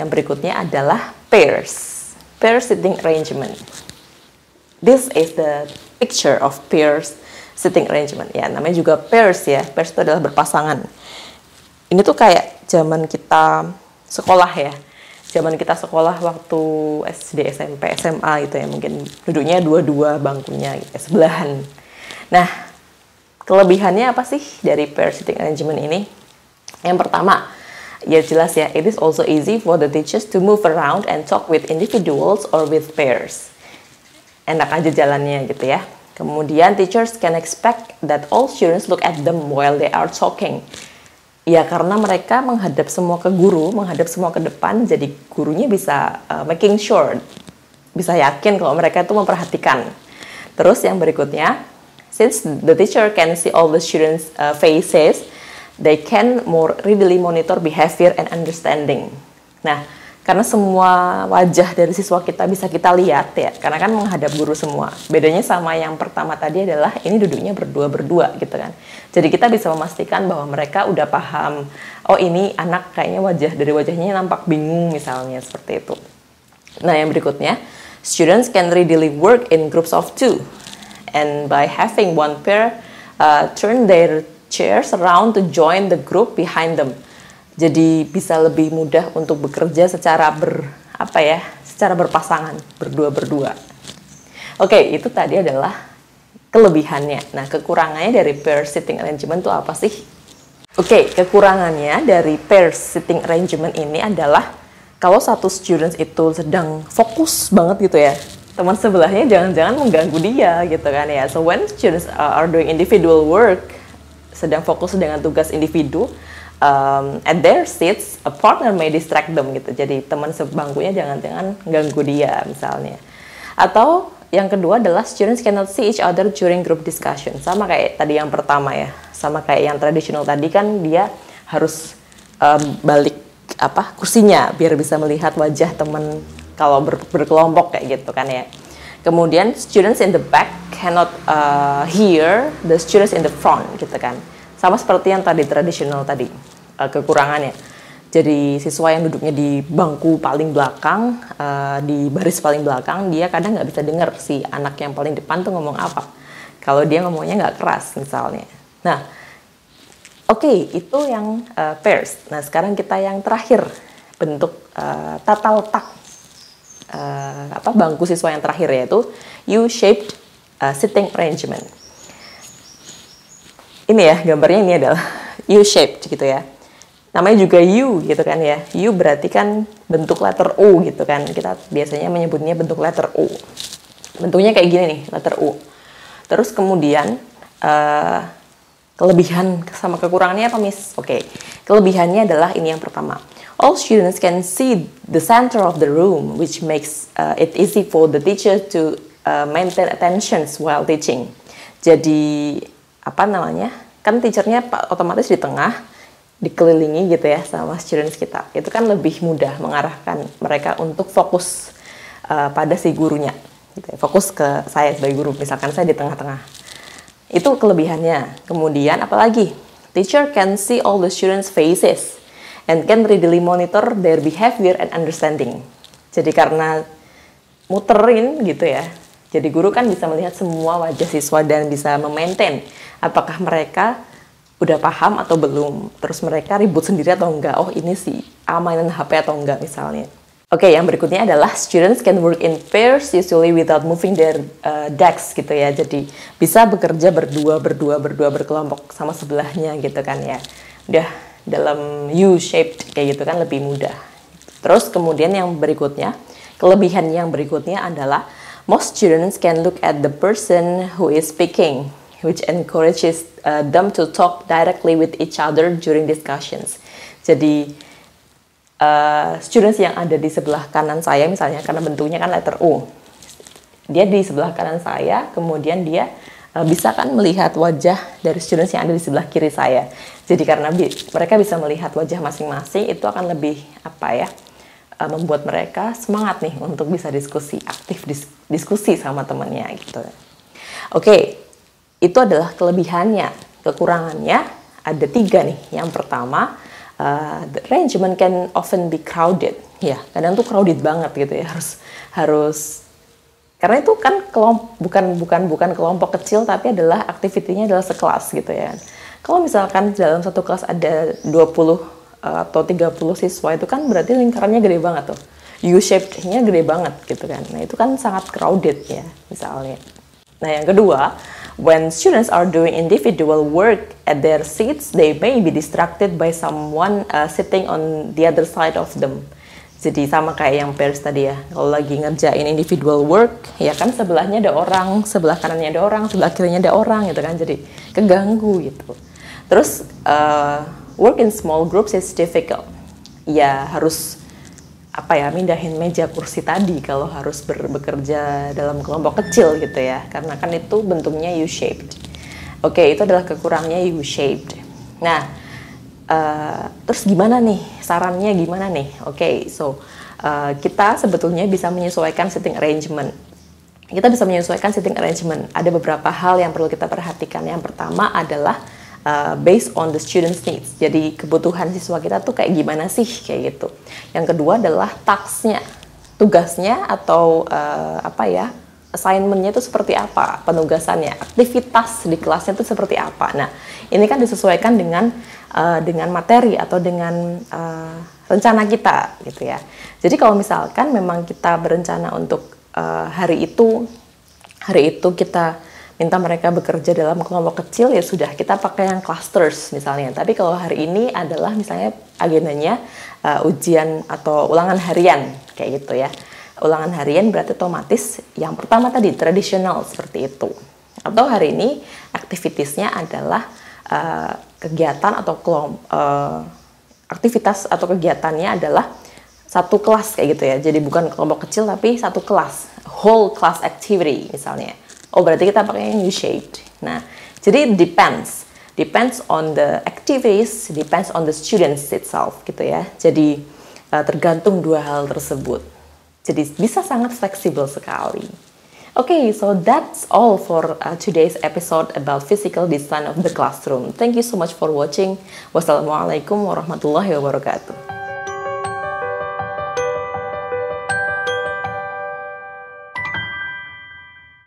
Yang berikutnya adalah pairs. Pair sitting arrangement. This is the picture of pairs sitting arrangement. Ya, namanya juga pairs ya. Pairs itu adalah berpasangan. Ini tuh kayak zaman kita sekolah ya. Zaman kita sekolah waktu SD, SMP, SMA gitu ya. Mungkin duduknya dua-dua bangkunya gitu ya, sebelahan. Nah, kelebihannya apa sih dari pair sitting arrangement ini? Yang pertama, ya jelas ya, it is also easy for the teachers to move around and talk with individuals or with pairs. Enak aja jalannya gitu ya. Kemudian teachers can expect that all students look at them while they are talking. Ya karena mereka menghadap semua ke guru, menghadap semua ke depan, jadi gurunya bisa making sure, bisa yakin kalau mereka itu memperhatikan. Terus yang berikutnya, since the teacher can see all the students' faces, they can more readily monitor behavior and understanding. Nah, karena semua wajah dari siswa kita bisa kita lihat ya, karena kan menghadap guru semua. Bedanya sama yang pertama tadi adalah ini duduknya berdua-berdua gitu kan. Jadi kita bisa memastikan bahwa mereka udah paham, oh ini anak kayaknya dari wajahnya nampak bingung misalnya, seperti itu. Nah yang berikutnya, students can readily work in groups of two. And by having one pair, turn their chairs around to join the group behind them. Jadi bisa lebih mudah untuk bekerja secara secara berpasangan, berdua-berdua. Oke, itu tadi adalah kelebihannya. Nah, kekurangannya dari pair sitting arrangement itu apa sih? Oke, kekurangannya dari pair sitting arrangement ini adalah kalau satu student itu sedang fokus banget gitu ya, teman sebelahnya jangan-jangan mengganggu dia gitu kan ya. So when students are doing individual work, sedang fokus dengan tugas individu, at their seats, a partner may distract them gitu. Jadi teman sebangkunya jangan-jangan ganggu dia misalnya. Atau yang kedua adalah students cannot see each other during group discussion. Sama kayak tadi yang pertama ya. Sama kayak yang tradisional tadi kan dia harus balik kursinya biar bisa melihat wajah teman kalau berkelompok kayak gitu kan ya. Kemudian students in the back cannot hear the students in the front gitu kan. Sama seperti yang tadi tradisional tadi, kekurangannya. Jadi siswa yang duduknya di bangku paling belakang, di baris paling belakang, dia kadang nggak bisa dengar si anak yang paling depan tuh ngomong apa. Kalau dia ngomongnya nggak keras misalnya. Nah, oke, itu yang pairs. Nah, sekarang kita yang terakhir, bentuk tata letak bangku siswa yang terakhir, yaitu U-shaped sitting arrangement. Ini ya, gambarnya ini adalah U-shaped gitu ya. Namanya juga U gitu kan ya. U berarti kan bentuk letter U gitu kan. Kita biasanya menyebutnya bentuk letter U. Bentuknya kayak gini nih, letter U. Terus kemudian kelebihan sama kekurangannya apa, Miss? Oke. Kelebihannya adalah ini yang pertama. All students can see the center of the room, which makes it easy for the teacher to maintain attention while teaching. Jadi kan teachernya otomatis di tengah, dikelilingi gitu ya sama students kita. Itu kan lebih mudah mengarahkan mereka untuk fokus pada si gurunya gitu ya. Fokus ke saya sebagai guru, misalkan saya di tengah-tengah. Itu kelebihannya. Kemudian apalagi? Teacher can see all the students' faces and can readily monitor their behavior and understanding. Jadi karena muterin gitu ya, jadi guru kan bisa melihat semua wajah siswa dan bisa memaintain apakah mereka udah paham atau belum. Terus mereka ribut sendiri atau enggak. Oh ini si A mainan HP atau enggak misalnya. Oke, yang berikutnya adalah students can work in pairs usually without moving their desks gitu ya. Jadi bisa bekerja berdua berkelompok sama sebelahnya gitu kan ya. Udah dalam U-shaped kayak gitu kan lebih mudah. Terus kemudian yang berikutnya, kelebihan yang berikutnya adalah most students can look at the person who is speaking, which encourages them to talk directly with each other during discussions. Jadi students yang ada di sebelah kanan saya misalnya, karena bentuknya kan letter U, dia di sebelah kanan saya, kemudian dia bisa kan melihat wajah dari students yang ada di sebelah kiri saya. Jadi karena mereka bisa melihat wajah masing-masing, itu akan lebih membuat mereka semangat nih untuk bisa aktif diskusi sama temannya gitu. Oke, itu adalah kelebihannya. Kekurangannya ada 3 nih. Yang pertama, the arrangement can often be crowded. Ya, kadang tuh crowded banget gitu ya, harus karena itu kan bukan kelompok kecil, tapi adalah aktivitinya adalah sekelas gitu ya. Kalau misalkan dalam satu kelas ada 20 atau 30 siswa, itu kan berarti lingkarannya gede banget tuh. U-shaped-nya gede banget gitu kan. Nah, itu kan sangat crowded ya, misalnya. Nah, yang kedua, when students are doing individual work at their seats, they may be distracted by someone sitting on the other side of them. Jadi sama kayak yang pairs tadi ya, kalau lagi ngerjain individual work, ya kan sebelahnya ada orang, sebelah kanannya ada orang, sebelah kirinya ada orang gitu kan, jadi keganggu gitu. Terus, work in small groups is difficult. Ya harus mindahin meja kursi tadi kalau harus bekerja dalam kelompok kecil gitu ya, karena kan itu bentuknya U-shaped. Oke, itu adalah kekurangannya U-shaped. Nah, terus gimana nih, sarannya gimana nih? Oke, so kita sebetulnya bisa menyesuaikan seating arrangement. Kita bisa menyesuaikan seating arrangement. Ada beberapa hal yang perlu kita perhatikan. Yang pertama adalah based on the student's needs. Jadi kebutuhan siswa kita tuh kayak gimana sih, kayak gitu. Yang kedua adalah tasknya, tugasnya atau assignment-nya itu seperti apa, penugasannya, aktivitas di kelasnya itu seperti apa. Nah, ini kan disesuaikan dengan materi atau dengan rencana kita gitu ya. Jadi kalau misalkan memang kita berencana untuk hari itu kita minta mereka bekerja dalam kelompok kecil, ya sudah, kita pakai yang clusters misalnya. Tapi kalau hari ini adalah misalnya agendanya ujian atau ulangan harian kayak gitu ya. Ulangan harian berarti otomatis yang pertama tadi tradisional seperti itu. Atau hari ini aktivitiesnya adalah kegiatan atau aktivitas atau kegiatannya adalah satu kelas kayak gitu ya. Jadi bukan kelompok kecil tapi satu kelas, whole class activity misalnya. Oh, berarti kita pakai yang U-shaped. Nah, jadi depends on the activities, depends on the students itself gitu ya. Jadi tergantung dua hal tersebut. Jadi bisa sangat fleksibel sekali. Okay, so that's all for today's episode about physical design of the classroom. Thank you so much for watching. Wassalamualaikum warahmatullahi wabarakatuh.